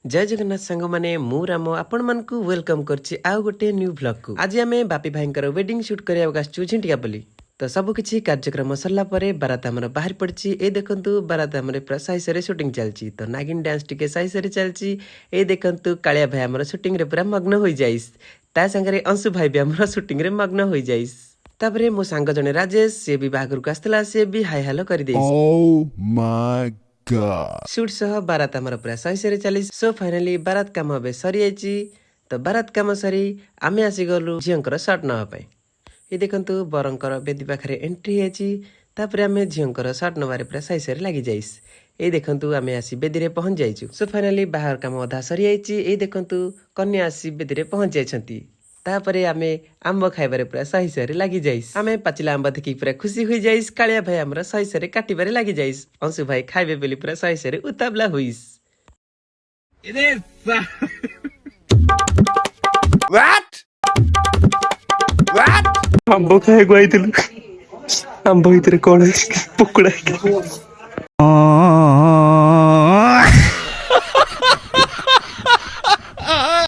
जय जगन्नाथ सांग माने मु राम आपण मानकु वेलकम करछि आउ गोटे न्यू व्लॉग को। आज आमे बापी भाईंकर वेडिंग शूट करिया गाछु झिंटिका पली। तो सब किछि कार्यक्रम सरला परे बारात हमर बाहर पड़छि। ए देखंतु बारात हमर पूरा साइज रे शूटिंग चलछि। तो नागिन डांस टिके साइज रे चलछि। ए देखंतु कालिया भाई हमर शूटिंग रे पूरा मग्न होई जाइस। ता संगरे अंशु भाई भी हमर शूटिंग रे मग्न होई जाइस। तापरे मो सांग जने राजेश से भी बाहागर को आस्तला से भी हाय हेलो करि देइस। Oh my god. शूट सह बारात हमर पूरा सही से चली। सो फाइनली बारात काम हबे सरी आइछि। तो बारात काम सरी आमे आसी गलु झियंकर शॉट नवा पाई। ए देखंतु बरंकर बेदी पाखरे एंट्री आइछि। तापरे आमे झियंकर शॉट नवारे पूरा सही से लागि जाइस। ए देखंतु आमे आसी बेदी रे पहुंच जाइछु। सो फाइनली बाहर काम अधा सरी आइछि। ए देखंतु कन्या आसी बेदी रे पहुंच जाइछंती। तापरे आमे आंब खाइबारे पूरा सही से लागि जाइस। आमे पाचिला आंब देखि पूरा खुशी होई जाइस। कालिया भाई हमरा सही से काटिबारे लागि जाइस। अंशु भाई खाइबे बेली पूरा सही से उताबला होइस। What? What? Amb खाइबो आइथिलु Amb भिତରେ cone पकुड़ा